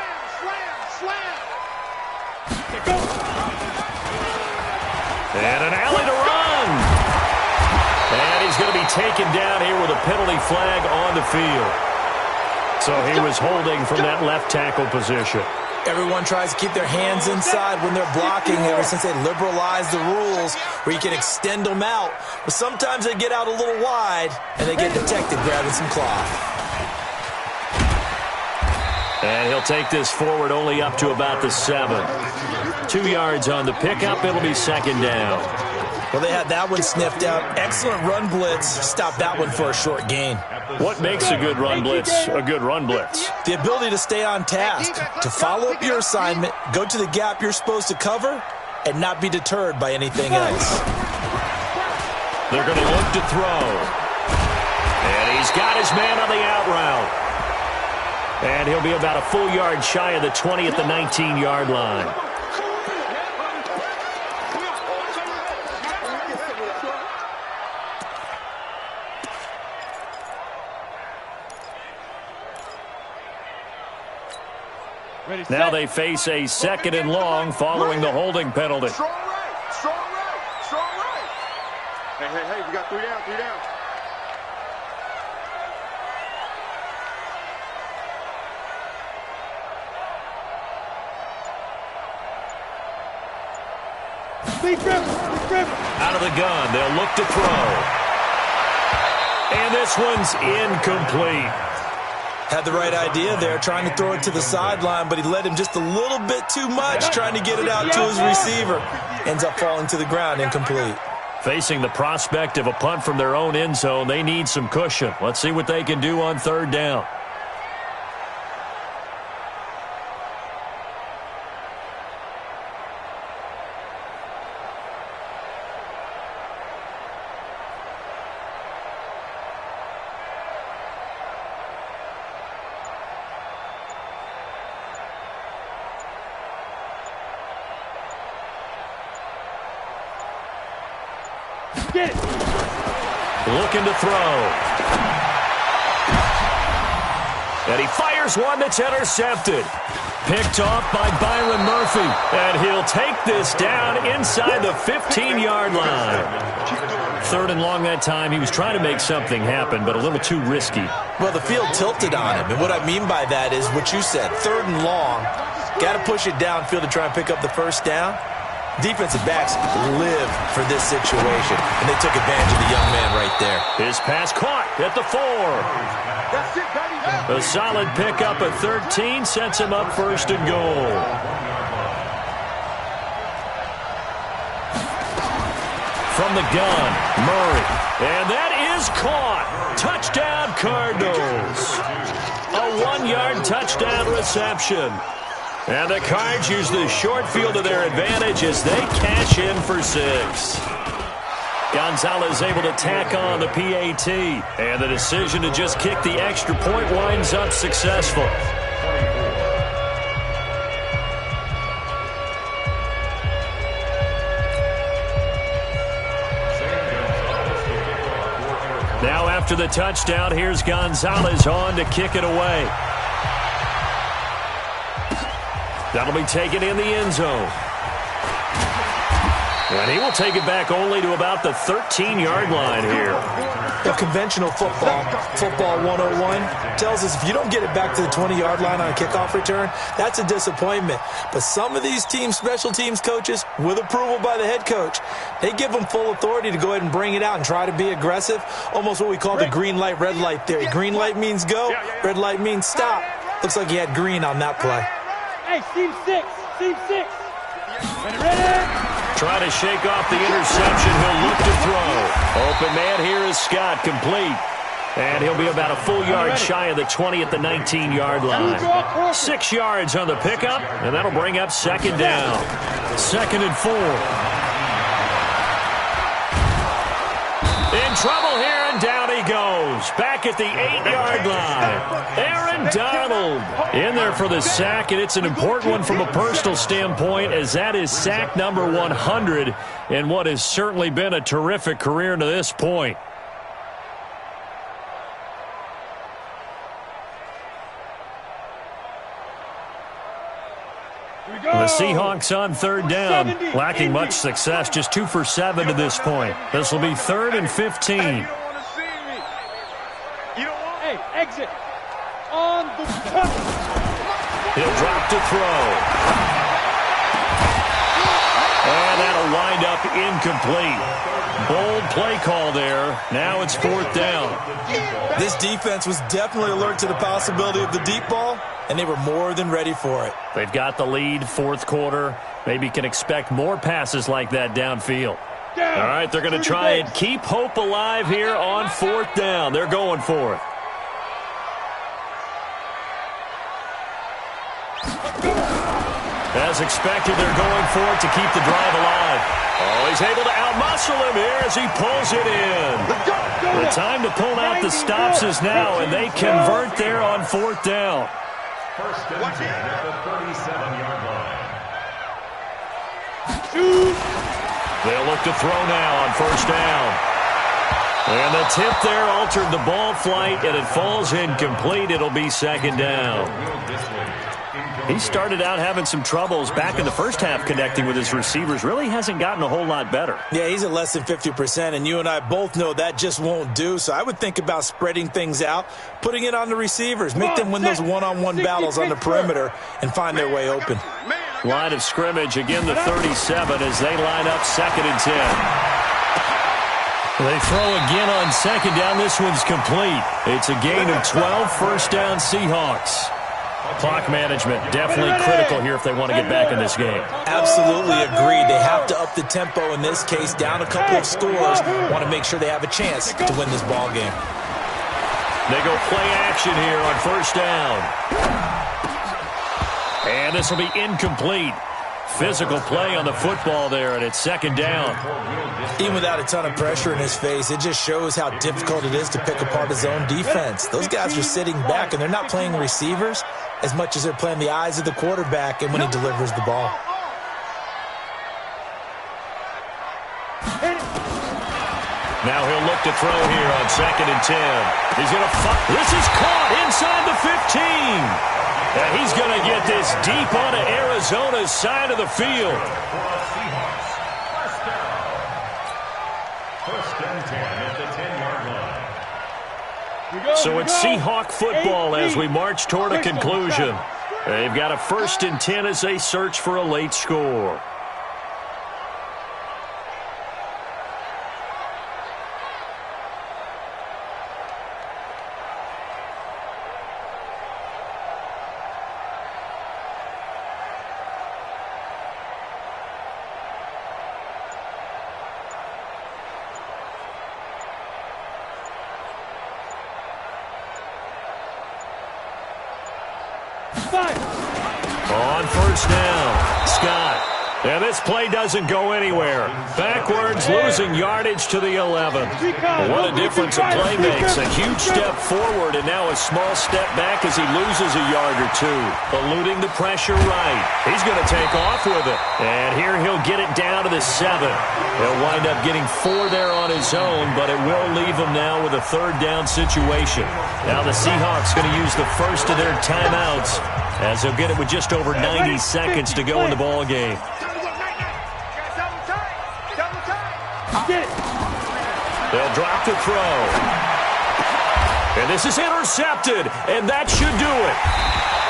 And an alley to run. And he's going to be taken down here with a penalty flag on the field. So he was holding from that left tackle position. Everyone tries to keep their hands inside when they're blocking ever since they liberalized the rules where you can extend them out. But sometimes they get out a little wide and they get detected grabbing some cloth. And he'll take this forward only up to about the 7. 2 yards on the pickup. It'll be second down. Well, they had that one sniffed out. Excellent run blitz. Stopped that one for a short gain. What makes a good run blitz a good run blitz? The ability to stay on task, to follow up your assignment, go to the gap you're supposed to cover, and not be deterred by anything else. They're going to look to throw. And he's got his man on the out route. And he'll be about a full yard shy of the 20 at the 19-yard line. Now they face a 2nd and long following the holding penalty. Strong right, strong right, strong right. Hey, we got 3 down, 3 down. Out of the gun, they'll look to throw. And this one's incomplete. Had the right idea there, trying to throw it to the sideline, but he led him just a little bit too much, trying to get it out to his receiver. Ends up falling to the ground, incomplete. Facing the prospect of a punt from their own end zone, they need some cushion. Let's see what they can do on 3rd down. Get it. Looking to throw. And he fires one that's intercepted. Picked off by Byron Murphy. And he'll take this down inside the 15-yard line. 3rd and long that time. He was trying to make something happen, but a little too risky. Well, the field tilted on him. And what I mean by that is what you said. 3rd and long. Got to push it downfield to try and pick up the first down. Defensive backs live for this situation, and they took advantage of the young man right there. His pass caught at the 4. That's it, buddy. A solid pickup at 13 sets him up 1st and goal. From the gun, Murray. And that is caught. Touchdown, Cardinals. A 1-yard touchdown reception. And the Cards use the short field to their advantage as they cash in for 6. Gonzalez able to tack on the PAT. And the decision to just kick the extra point winds up successful. Now after the touchdown, here's Gonzalez on to kick it away. That'll be taken in the end zone. And he will take it back only to about the 13-yard line here. The conventional football 101, tells us if you don't get it back to the 20-yard line on a kickoff return, that's a disappointment. But some of these special teams coaches, with approval by the head coach, they give them full authority to go ahead and bring it out and try to be aggressive, almost what we call the green light, red light theory. Green light means go, red light means stop. Looks like he had green on that play. Hey, team 6. Ready? Try to shake off the interception. He'll look to throw. Open man here is Scott, complete. And he'll be about a full yard shy of the 20 at the 19-yard line. 6 yards on the pickup, and that'll bring up 2nd down. 2nd and 4. In trouble here, and down he goes. Back at the 8-yard line. Aaron Donald in there for the sack, and it's an important one from a personal standpoint, as that is sack number 100 in what has certainly been a terrific career to this point. The Seahawks on 3rd down, lacking much success, just 2 for 7 to this point. This will be 3rd and 15. Hey, exit on the touch. He'll drop to throw. And that'll wind up incomplete. Bold play call there. Now it's 4th down. This defense was definitely alert to the possibility of the deep ball, and they were more than ready for it. They've got the lead, 4th quarter. Maybe can expect more passes like that downfield. All right, they're going to try and keep hope alive here on 4th down. They're going for it. As expected, they're going for it to keep the drive alive. Oh, he's able to outmuscle him here as he pulls it in. The time to pull out the stops is now, and they convert there on 4th down. First and 10 at the 37-yard line. They'll look to throw now on 1st down. And the tip there altered the ball flight, and it falls incomplete. It'll be 2nd down. He started out having some troubles back in the first half connecting with his receivers. Really hasn't gotten a whole lot better. Yeah, he's at less than 50%, and you and I both know that just won't do. So I would think about spreading things out, putting it on the receivers, make them win those one-on-one battles on the perimeter, and find their way open. Line of scrimmage, again the 37 as they line up 2nd and 10. They throw again on 2nd down. This one's complete. It's a gain of 12, 1st down Seahawks. Clock management definitely critical here if they want to get back in this game. Absolutely agreed. They have to up the tempo in this case, down a couple of scores. Want to make sure they have a chance to win this ball game. They go play action here on 1st down. And this will be incomplete. Physical play on the football there, and it's 2nd down. Even without a ton of pressure in his face, it just shows how difficult it is to pick apart his own defense. Those guys are sitting back, and they're not playing receivers as much as they're playing the eyes of the quarterback and when he delivers the ball. Now he'll look to throw here on 2nd and 10. He's going to this is caught inside the 15. And he's going to get this deep onto Arizona's side of the field. First and 10 at the 10-yard line. So it's Seahawk football as we march toward a conclusion. They've got a 1st and 10 as they search for a late score. On 1st down, Scott. And this play doesn't go anywhere. Backwards, losing yardage to the 11. What a difference a play makes. A huge step forward and now a small step back as he loses a yard or two. Eluding the pressure right. He's going to take off with it. And here he'll get it down to the 7. He'll wind up getting 4 there on his own, but it will leave him now with a 3rd down situation. Now the Seahawks going to use the first of their timeouts as they'll get it with just over 90 seconds to go in the ball game. They'll drop to throw. And this is intercepted, and that should do it.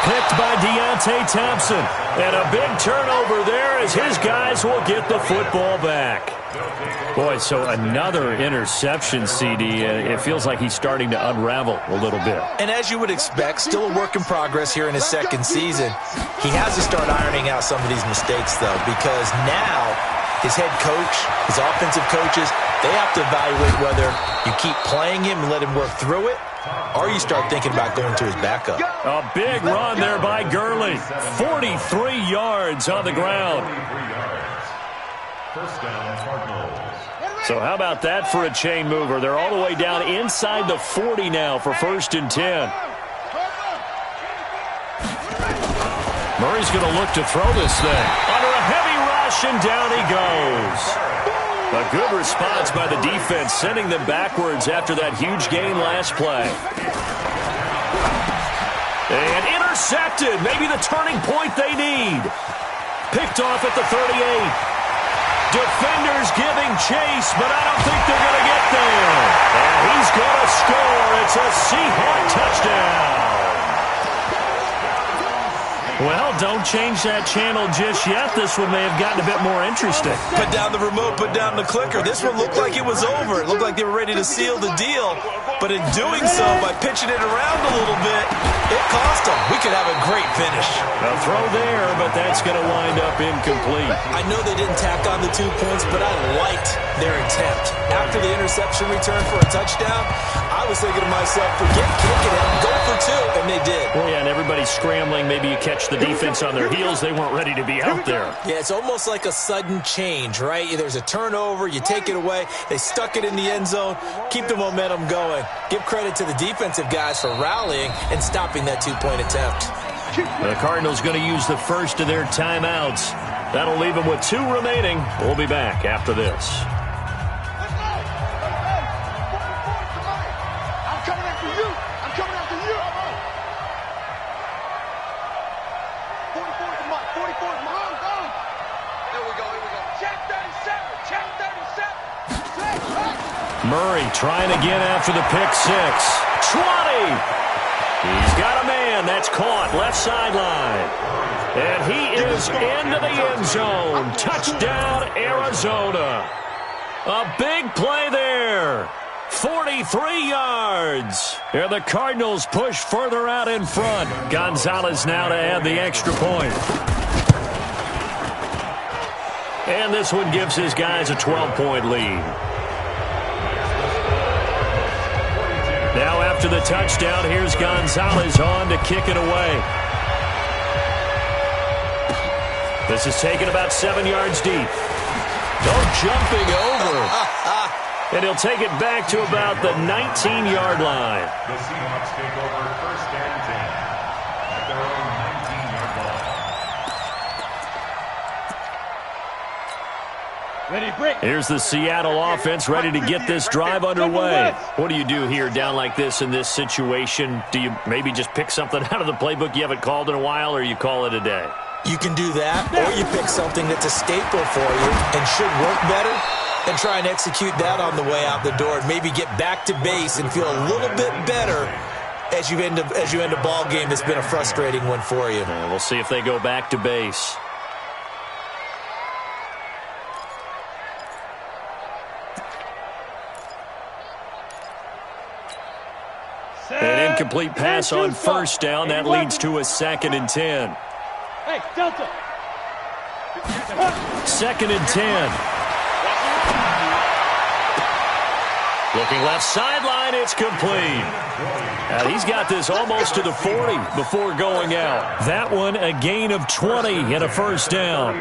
Picked by Deontay Thompson. And a big turnover there as his guys will get the football back. Boy, so another interception, CD. It feels like he's starting to unravel a little bit. And as you would expect, still a work in progress here in his 2nd season. He has to start ironing out some of these mistakes, though, because now his head coach, his offensive coaches, they have to evaluate whether you keep playing him and let him work through it, or you start thinking about going to his backup. A big run there by Gurley. 43 yards on the ground. First down, Cardinals. So how about that for a chain mover? They're all the way down inside the 40 now for 1st and 10. Murray's going to look to throw this thing. Under a heavy rush, and down he goes. A good response by the defense, sending them backwards after that huge gain last play. And intercepted. Maybe the turning point they need. Picked off at the 38. Defenders giving chase, but I don't think they're going to get there. And he's going to score. It's a Seahawk touchdown. don't change that channel just yet. This one may have gotten a bit more interesting. Put down the remote, put down the clicker. This one looked like it was over. It looked like they were ready to seal the deal. But in doing so, by pitching it around a little bit, it cost them. We could have a great finish. A throw there, but that's going to wind up incomplete. I know they didn't tack on the 2 points, but I liked their attempt. After the interception return for a touchdown, I was thinking to myself, forget kicking it, go for 2, and they did. Well, yeah, and everybody's scrambling. Maybe you catch the defense on their heels. They weren't ready to be out there. Yeah, it's almost like a sudden change, right? There's a turnover, you take it away, they stuck it in the end zone, keep the momentum going. Give credit to the defensive guys for rallying and stopping that 2-point attempt. The Cardinals going to use the first of their timeouts. That'll leave them with 2 remaining. We'll be back after this. Murray trying again after the pick 6. 20! He's got a man. That's caught left sideline. And he is into the end zone. Touchdown, Arizona. A big play there. 43 yards. And the Cardinals push further out in front. Gonzalez now to add the extra point. And this one gives his guys a 12-point lead. Now after the touchdown, here's Gonzalez on to kick it away. This is taken about 7 yards deep. Jumping over. And he'll take it back to about the 19-yard line. The Seahawks take over 1st and 10 at their own 19-yard line. Ready, break. Here's the Seattle offense ready to get this drive underway. What do you do here down like this in this situation? Do you maybe just pick something out of the playbook you haven't called in a while, or you call it a day? You can do that, or you pick something that's a staple for you and should work better and try and execute that on the way out the door and maybe get back to base and feel a little bit better as you end a ball game that's been a frustrating one for you. We'll see if they go back to base. An incomplete pass on first down. That leads to a 2nd and 10. Hey, Delta. 2nd and 10. Looking left sideline, it's complete. He's got this almost to the 40 before going out. That one a gain of 20 and a first down.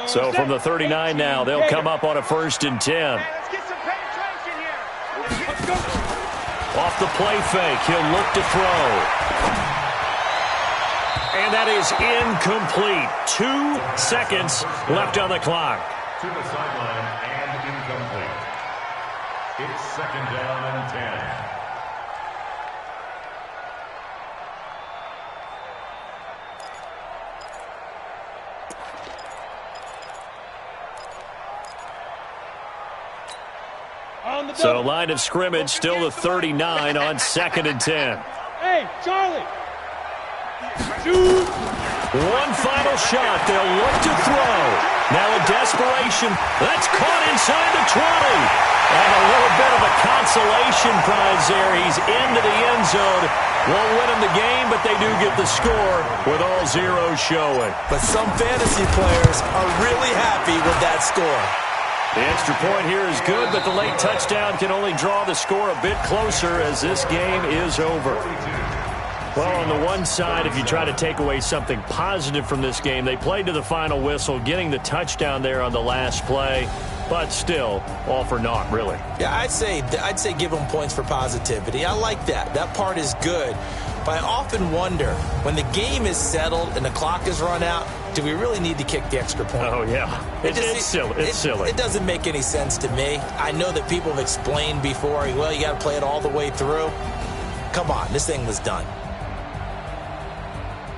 So from the 39 now, they'll come up on a 1st and 10. Off the play fake, he'll look to throw. And that is incomplete. 2 seconds left on the clock. To the sideline and incomplete. It's 2nd down and 10. So line of scrimmage still the 39 on 2nd and 10. Hey, Charlie. One final shot. They'll look to throw. Now in desperation. That's caught inside the 20. And a little bit of a consolation prize there. He's into the end zone. Won't win him the game, but they do get the score with all zeros showing. But some fantasy players are really happy with that score. The extra point here is good, but the late touchdown can only draw the score a bit closer as this game is over. Well, on the one side, if you try to take away something positive from this game, they played to the final whistle, getting the touchdown there on the last play, but still, all for naught, really. Yeah, I'd say give them points for positivity. I like that. That part is good. But I often wonder, when the game is settled and the clock is run out, do we really need to kick the extra point? Oh, yeah. It's silly. It's silly. It doesn't make any sense to me. I know that people have explained before, well, you got to play it all the way through. Come on, this thing was done.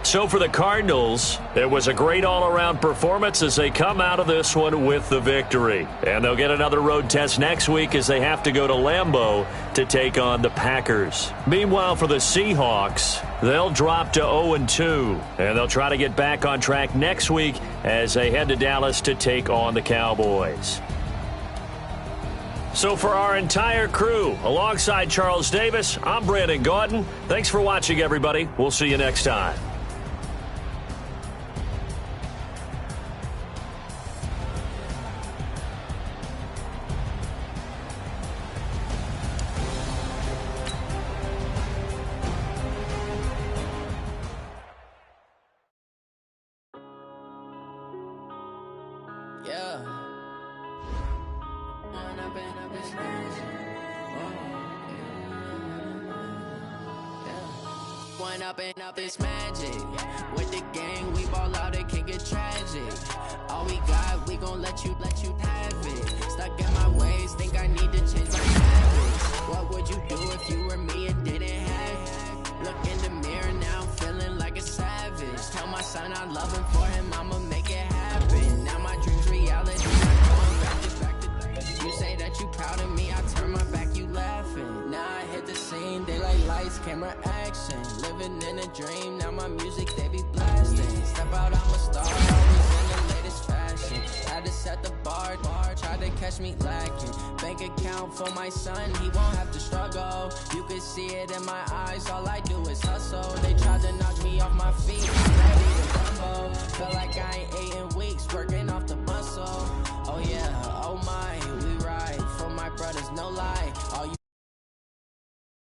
So for the Cardinals, it was a great all-around performance as they come out of this one with the victory. And they'll get another road test next week as they have to go to Lambeau to take on the Packers. Meanwhile, for the Seahawks, they'll drop to 0-2. And they'll try to get back on track next week as they head to Dallas to take on the Cowboys. So for our entire crew, alongside Charles Davis, I'm Brandon Gaudin. Thanks for watching, everybody. We'll see you next time. Up this magic with the gang, we ball out, it can get tragic. All we got, we gon' let you have it. Stuck in my ways, think I need to change my habits. What would you do if you were me and didn't have it? Look in the mirror now, I'm feeling like a savage. Tell my son I love him, for him I'ma make it happen. Now my dreams reality, not going back. You say that you proud of me, I turn my back, you laughing. Now I hit the scene, they like lights, camera, action. Living in a dream, now my music, they be blasting. Step out, I'm a star, always in the latest fashion. Had to set the bar, tried to catch me lacking. Bank account for my son, he won't have to struggle. You can see it in my eyes, all I do is hustle. They tried to knock me off my feet, I'm ready to rumble. Feel like I ain't eating